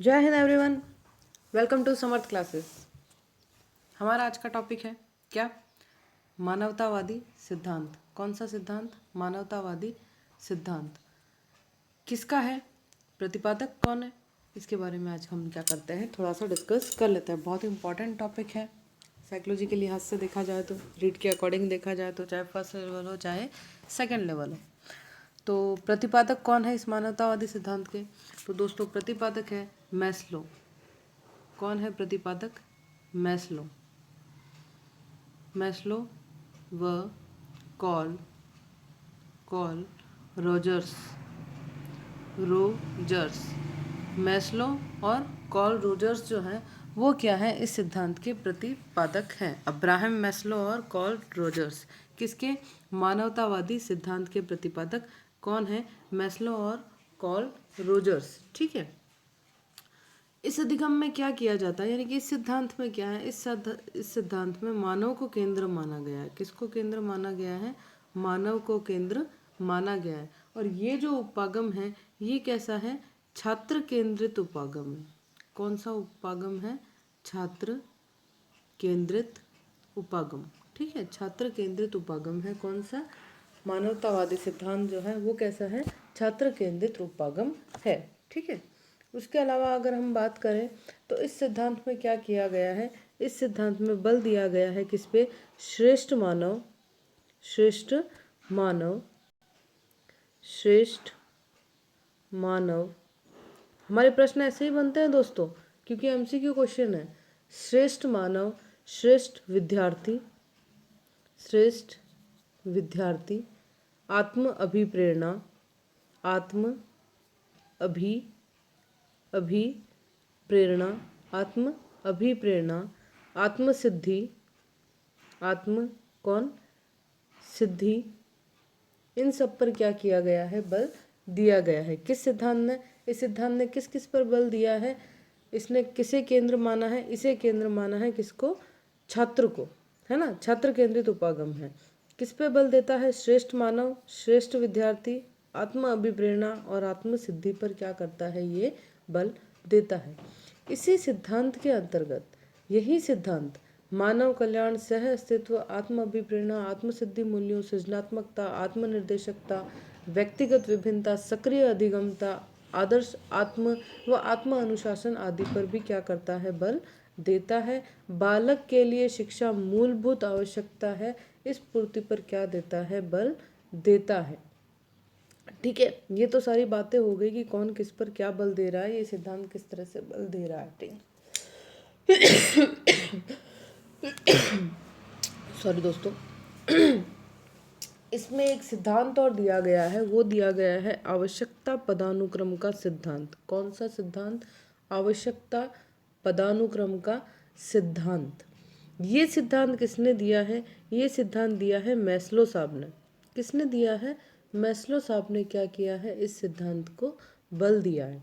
जय हिंद everyone, welcome to Samarth classes. हमारा आज का टॉपिक है क्या? मानवतावादी सिद्धांत। कौन सा सिद्धांत? मानवतावादी सिद्धांत। किसका है? प्रतिपादक कौन है? इसके बारे में आज हम क्या करते हैं, थोड़ा सा डिस्कस कर लेते हैं। बहुत इंपॉर्टेंट टॉपिक है साइकोलॉजी के लिहाज से देखा जाए तो, रीड के अकॉर्डिंग देखा जाए तो, चाहे फर्स्ट लेवल हो चाहे सेकेंड लेवल हो। तो प्रतिपादक कौन है इस मानवतावादी सिद्धांत के? तो दोस्तों प्रतिपादक है मैस्लो। कौन है प्रतिपादक? मैस्लो। मैस्लो व call call Rogers Rogers Maslow और कॉल रोजर्स जो हैं वो क्या है, इस सिद्धांत के प्रतिपादक हैं। अब्राहम मैस्लो और कॉल रोजर्स किसके? मानवतावादी सिद्धांत के प्रतिपादक कौन है? मैस्लो और कॉल रोजर्स। ठीक है। इस अधिगम में क्या किया जाता है, यानी कि इस सिद्धांत में क्या है, इस सिद्धांत में मानव को केंद्र माना गया है। किसको केंद्र माना गया है? मानव को केंद्र माना गया है। और ये जो उपागम है ये कैसा है? छात्र केंद्रित उपागम है। कौन सा उपागम है? छात्र केंद्रित उपागम। ठीक है, छात्र केंद्रित उपागम है। कौन सा? मानवतावादी सिद्धांत जो है वो कैसा है? छात्र केंद्रित उपागम है। ठीक है। उसके अलावा अगर हम बात करें तो इस सिद्धांत में क्या किया गया है? इस सिद्धांत में बल दिया गया है किस पे? श्रेष्ठ मानव श्रेष्ठ मानव श्रेष्ठ मानव। हमारे प्रश्न ऐसे ही बनते हैं दोस्तों, क्योंकि एमसीक्यू क्वेश्चन है। श्रेष्ठ मानव, श्रेष्ठ विद्यार्थी, श्रेष्ठ विद्यार्थी, आत्म अभिप्रेरणा, आत्म अभि अभिप्रेरणा, आत्म अभिप्रेरणा, आत्मसिद्धि, आत्म कौन? सिद्धि। इन सब पर क्या किया गया है? बल दिया गया है। किस सिद्धांत ने? इस सिद्धांत ने किस किस पर बल दिया है? इसने किसे केंद्र माना है? इसे केंद्र माना है। किसको? छात्र को, है ना। छात्र केंद्रित उपागम है। किस पे बल देता है? श्रेष्ठ मानव, श्रेष्ठ विद्यार्थी, आत्म अभिप्रेरणा और आत्म सिद्धि पर क्या करता है? ये बल देता है। इसी सिद्धांत के अंतर्गत यही सिद्धांत मानव कल्याण, सह अस्तित्व, आत्म अभिप्रेरणा, आत्मसिद्धि मूल्यों, सृजनात्मकता, आत्मनिर्देशकता, व्यक्तिगत विभिन्नता, सक्रिय अधिगमता, आदर्श आत्म व आत्म अनुशासन आदि पर भी क्या करता है? बल देता है। बालक के लिए शिक्षा मूलभूत आवश्यकता है, इस पूर्ति पर क्या देता है? बल देता है। ठीक है, ये तो सारी बातें हो गई कि कौन किस पर क्या बल दे रहा है, ये सिद्धांत किस तरह से बल दे रहा है। ठीक, सॉरी दोस्तों। इसमें एक सिद्धांत और दिया गया है, वो दिया गया है आवश्यकता पदानुक्रम का सिद्धांत। कौन सा सिद्धांत? आवश्यकता पदानुक्रम का सिद्धांत। ये सिद्धांत किसने दिया है? ये सिद्धांत दिया है मैस्लो साहब ने। किसने दिया है? मैस्लो साहब ने क्या किया है? इस सिद्धांत को बल दिया है।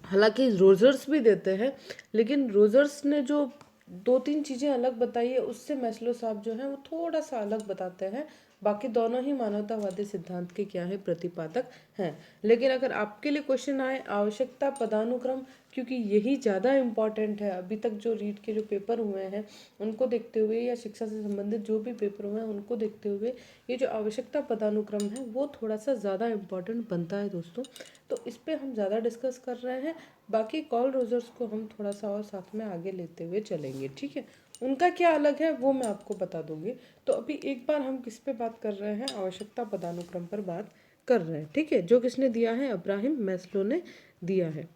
हालांकि रोजर्स भी देते हैं, लेकिन रोजर्स ने जो दो तीन चीज़ें अलग बताई है उससे मैस्लो साहब जो है वो थोड़ा सा अलग बताते हैं। बाकी दोनों ही मानवतावादी सिद्धांत के क्या है? प्रतिपादक हैं। लेकिन अगर आपके लिए क्वेश्चन आए आवश्यकता पदानुक्रम, क्योंकि यही ज़्यादा इम्पॉर्टेंट है अभी तक जो रीड के जो पेपर हुए हैं उनको देखते हुए, या शिक्षा से संबंधित जो भी पेपर हुए हैं उनको देखते हुए, ये जो आवश्यकता पदानुक्रम है वो थोड़ा सा ज़्यादा इम्पॉर्टेंट बनता है दोस्तों। तो इस पर हम ज़्यादा डिस्कस कर रहे हैं। बाकी कॉल रोजर्स को हम थोड़ा सा और साथ में आगे लेते हुए चलेंगे। ठीक है, उनका क्या अलग है वो मैं आपको बता दूंगी। तो अभी एक बार हम किस पे बात कर रहे हैं? आवश्यकता पदानुक्रम पर बात कर रहे हैं। ठीक है, जो किसने दिया है? अब्राहम मैस्लो ने दिया है।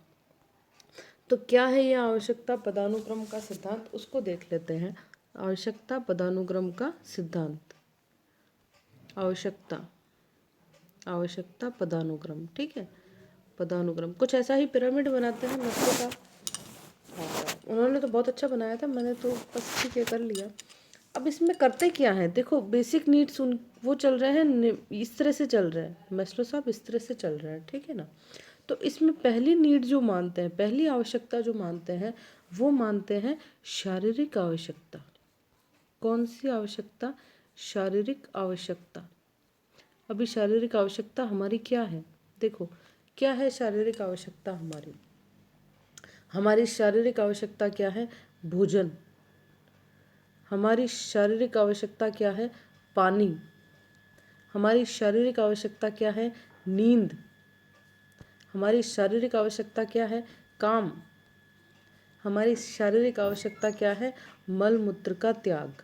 तो क्या है ये आवश्यकता पदानुक्रम का सिद्धांत, उसको देख लेते हैं। आवश्यकता पदानुक्रम का सिद्धांत, आवश्यकता पदानुक्रम। ठीक है, पदानुक्रम कुछ ऐसा ही पिरामिड बनाते हैं मैस्लो का। उन्होंने तो बहुत अच्छा बनाया था, मैंने तो बस ठीक है कर लिया। अब इसमें करते क्या है? देखो, बेसिक नीड्स उन वो चल रहे हैं, इस तरह से चल रहे हैं मैस्लो साहब, इस तरह से चल रहे हैं। ठीक है ना। तो इसमें पहली नीड जो मानते हैं, पहली आवश्यकता जो मानते हैं वो मानते हैं शारीरिक आवश्यकता। कौन सी आवश्यकता? शारीरिक आवश्यकता। अभी शारीरिक आवश्यकता हमारी क्या है? देखो, क्या है शारीरिक आवश्यकता हमारी? हमारी शारीरिक आवश्यकता क्या है? भोजन। हमारी शारीरिक आवश्यकता क्या है? पानी। हमारी शारीरिक आवश्यकता क्या है? नींद। हमारी शारीरिक आवश्यकता क्या है? काम। हमारी शारीरिक आवश्यकता क्या है? मल मूत्र का त्याग।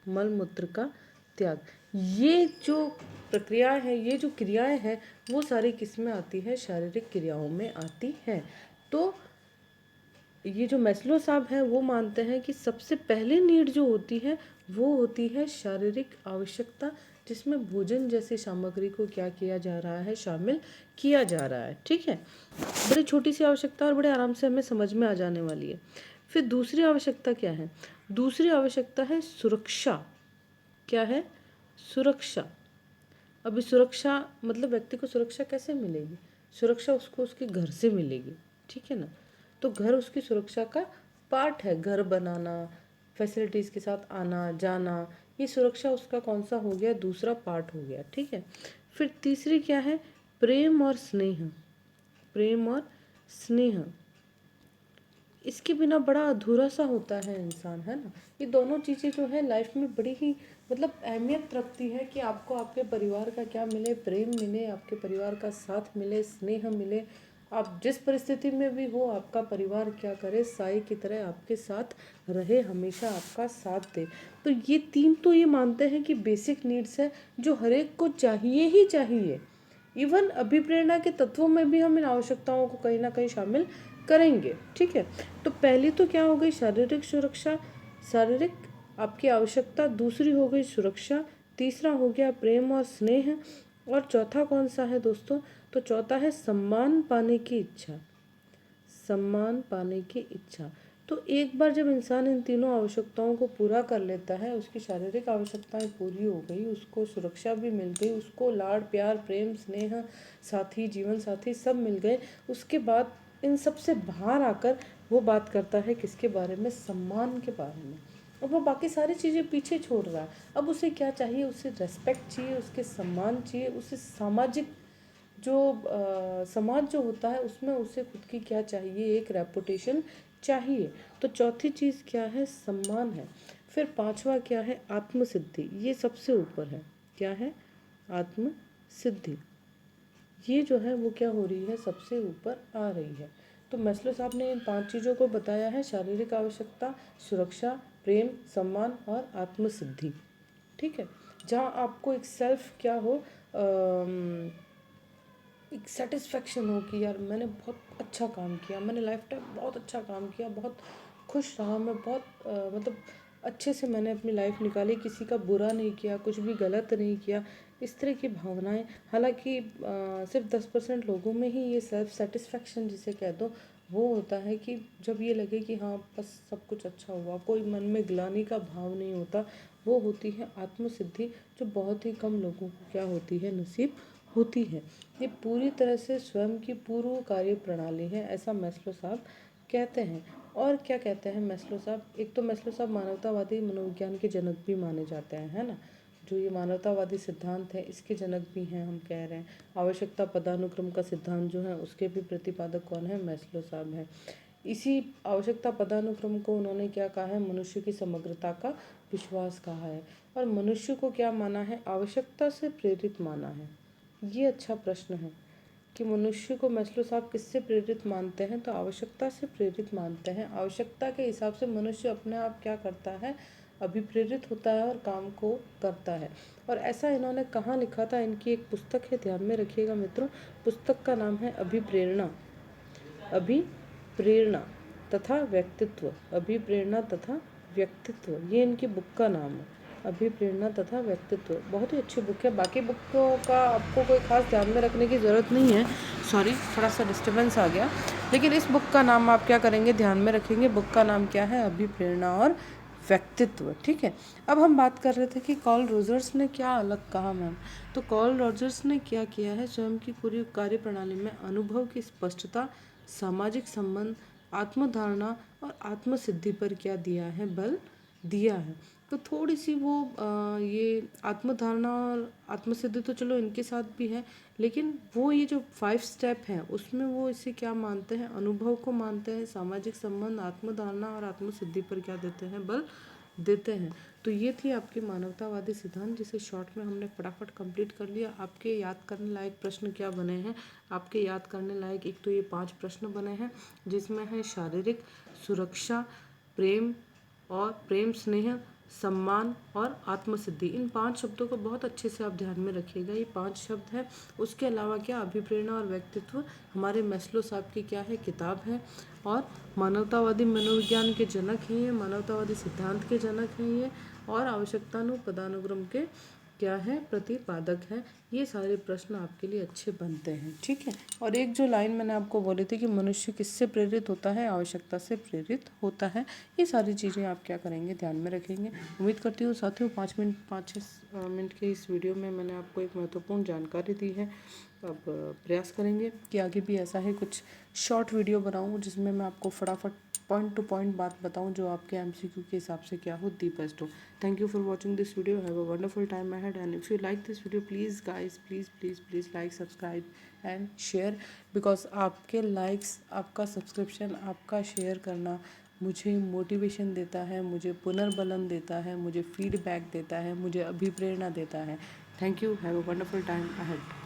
मल मूत्र का त्याग। ये जो प्रक्रियाएं हैं, ये जो क्रियाएं हैं, वो सारी किस में आती है? शारीरिक क्रियाओं में आती है। तो ये जो मैस्लो साहब हैं वो मानते हैं कि सबसे पहले नीड जो होती है वो होती है शारीरिक आवश्यकता, जिसमें भोजन जैसी सामग्री को क्या किया जा रहा है? शामिल किया जा रहा है। ठीक है, बड़ी छोटी सी आवश्यकता और बड़े आराम से हमें समझ में आ जाने वाली है। फिर दूसरी आवश्यकता क्या है? दूसरी आवश्यकता है सुरक्षा। क्या है? सुरक्षा। अभी सुरक्षा मतलब व्यक्ति को सुरक्षा कैसे मिलेगी? सुरक्षा उसको उसके घर से मिलेगी। ठीक है ना? तो घर उसकी सुरक्षा का पार्ट है। घर बनाना, फैसिलिटीज़ के साथ आना जाना, ये सुरक्षा उसका कौन सा हो गया? दूसरा पार्ट हो गया। ठीक है, फिर तीसरी क्या है? प्रेम और स्नेह। प्रेम और स्नेह, इसके बिना बड़ा अधूरा सा होता है इंसान, है ना? ये दोनों चीज़ें जो है लाइफ में बड़ी ही मतलब अहमियत रखती है कि आपको आपके परिवार का क्या मिले? प्रेम मिले, आपके परिवार का साथ मिले, स्नेह मिले। आप जिस परिस्थिति में भी हो, आपका परिवार क्या करे? साई की तरह आपके साथ रहे, हमेशा आपका साथ दे। तो ये तीन तो ये मानते हैं कि बेसिक नीड्स है जो हर एक को चाहिए ही चाहिए। इवन अभिप्रेरणा के तत्वों में भी हम इन आवश्यकताओं को कहीं ना कहीं शामिल करेंगे। ठीक है, तो पहली तो क्या हो गई? शारीरिक सुरक्षा, शारीरिक आपकी आवश्यकता। दूसरी हो गई सुरक्षा। तीसरा हो गया प्रेम और स्नेह। और चौथा कौन सा है दोस्तों? तो चौथा है सम्मान पाने की इच्छा। सम्मान पाने की इच्छा। तो एक बार जब इंसान इन तीनों आवश्यकताओं को पूरा कर लेता है, उसकी शारीरिक आवश्यकताएं पूरी हो गई, उसको सुरक्षा भी मिल गई, उसको लाड़ प्यार प्रेम स्नेह साथी जीवन साथी सब मिल गए, उसके बाद इन सब से बाहर आकर वो बात करता है किसके बारे में? सम्मान के बारे में। और वो बाकी सारी चीज़ें पीछे छोड़ रहा है। अब उसे क्या चाहिए? उसे रेस्पेक्ट चाहिए, उसके सम्मान चाहिए, उसे सामाजिक जो समाज जो होता है उसमें उसे खुद की क्या चाहिए? एक रेपुटेशन चाहिए। तो चौथी चीज़ क्या है? सम्मान है। फिर पांचवा क्या है? आत्मसिद्धि। ये सबसे ऊपर है। क्या है? आत्मसिद्धि। ये जो है वो क्या हो रही है? सबसे ऊपर आ रही है। तो मैस्लो साहब ने इन 5 चीज़ों को बताया है: शारीरिक आवश्यकता, सुरक्षा, प्रेम, सम्मान और आत्मसिद्धि। ठीक है, जहाँ आपको एक सेल्फ क्या हो, एक सेटिस्फेक्शन हो कि यार मैंने बहुत अच्छा काम किया, मैंने लाइफ टाइम बहुत अच्छा काम किया, बहुत खुश रहा मैं, बहुत मतलब अच्छे से मैंने अपनी लाइफ निकाली, किसी का बुरा नहीं किया, कुछ भी गलत नहीं किया, इस तरह की भावनाएं। हालांकि सिर्फ 10% लोगों में ही ये सेल्फ सेटिस्फेक्शन जिसे कह दो वो होता है कि जब ये लगे कि हाँ बस सब कुछ अच्छा हुआ, कोई मन में ग्लानि का भाव नहीं होता, वो होती है आत्मसिद्धि, जो बहुत ही कम लोगों को क्या होती है? नसीब होती है। ये पूरी तरह से स्वयं की पूर्व कार्य प्रणाली है, ऐसा मैस्लो साहब कहते हैं। और क्या कहते हैं मैस्लो साहब? एक तो मैस्लो साहब मानवतावादी मनोविज्ञान के जनक भी माने जाते हैं, है ना? जो ये मानवतावादी सिद्धांत है इसके जनक भी हैं, हम कह रहे हैं। आवश्यकता पदानुक्रम का सिद्धांत जो है उसके भी प्रतिपादक कौन है? मैस्लो साहब हैं। इसी आवश्यकता पदानुक्रम को उन्होंने क्या कहा है? मनुष्य की समग्रता का विश्वास कहा है। और मनुष्य को क्या माना है? आवश्यकता से प्रेरित माना है। ये अच्छा प्रश्न है कि मनुष्य को मैस्लो साहब किससे प्रेरित मानते हैं? तो आवश्यकता से प्रेरित मानते हैं। आवश्यकता के हिसाब से मनुष्य अपने आप क्या करता है? अभिप्रेरित होता है और काम को करता है। और ऐसा इन्होंने कहाँ लिखा था? इनकी एक पुस्तक है, ध्यान में रखिएगा मित्रों, पुस्तक का नाम है अभिप्रेरणा। अभिप्रेरणा तथा व्यक्तित्व। अभिप्रेरणा तथा व्यक्तित्व, ये इनकी बुक का नाम है, अभिप्रेरणा तथा व्यक्तित्व। बहुत ही अच्छी बुक है। बाकी बुकों का आपको कोई खास ध्यान में रखने की ज़रूरत नहीं है। सॉरी, थोड़ा सा डिस्टर्बेंस आ गया। लेकिन इस बुक का नाम आप क्या करेंगे? ध्यान में रखेंगे। बुक का नाम क्या है? अभिप्रेरणा और व्यक्तित्व। ठीक है, अब हम बात कर रहे थे कि कार्ल रोजर्स ने क्या अलग कहा मैम। तो कार्ल रोजर्स ने क्या किया है? स्वयं की पूरी कार्य प्रणाली में अनुभव की स्पष्टता, सामाजिक संबंध, आत्मधारणा और आत्मसिद्धि पर क्या दिया है? बल दिया है। तो थोड़ी सी वो ये आत्मधारणा और आत्मसिद्धि तो चलो इनके साथ भी है, लेकिन वो ये जो 5 स्टेप हैं उसमें वो इसे क्या मानते हैं, अनुभव को मानते हैं, सामाजिक संबंध, आत्मधारणा और आत्मसिद्धि पर क्या देते हैं, बल देते हैं। तो ये थी आपकी मानवतावादी सिद्धांत, जिसे शॉर्ट में हमने फटाफट कंप्लीट कर लिया। आपके याद करने लायक प्रश्न क्या बने हैं, आपके याद करने लायक एक तो ये 5 प्रश्न बने हैं, जिसमें है शारीरिक, सुरक्षा, प्रेम और प्रेम, स्नेह, सम्मान और आत्मसिद्धि। इन 5 शब्दों को बहुत अच्छे से आप ध्यान में रखिएगा। ये 5 शब्द हैं। उसके अलावा क्या, अभिप्रेरणा और व्यक्तित्व हमारे मैस्लो साहब की क्या है, किताब है, और मानवतावादी मनोविज्ञान के जनक हैं ये, मानवतावादी सिद्धांत के जनक हैं ये, और आवश्यकतानुपदानुक्रम के क्या है, प्रतिपादक हैं। ये सारे प्रश्न आपके लिए अच्छे बनते हैं, ठीक है। और एक जो लाइन मैंने आपको बोली थी कि मनुष्य किससे प्रेरित होता है, आवश्यकता से प्रेरित होता है। ये सारी चीज़ें आप क्या करेंगे, ध्यान में रखेंगे। उम्मीद करती हूँ साथियों 5-6 मिनट के इस वीडियो में मैंने आपको एक महत्वपूर्ण जानकारी दी है। अब प्रयास करेंगे कि आगे भी ऐसा ही कुछ शॉर्ट वीडियो बनाऊँ जिसमें मैं आपको फटाफट पॉइंट टू पॉइंट बात बताऊं जो आपके एमसीक्यू के हिसाब से क्या हो, दी बेस्ट हो। Thank you for watching this video, have a wonderful time ahead, and if you like this video please guys, please like, subscribe and share, because आपके लाइक्स, आपका सब्सक्रिप्शन, आपका शेयर करना मुझे मोटिवेशन देता है, मुझे पुनर्बलन देता है, मुझे फीडबैक देता है, मुझे अभिप्रेरणा देता है। Thank you, have a wonderful time ahead.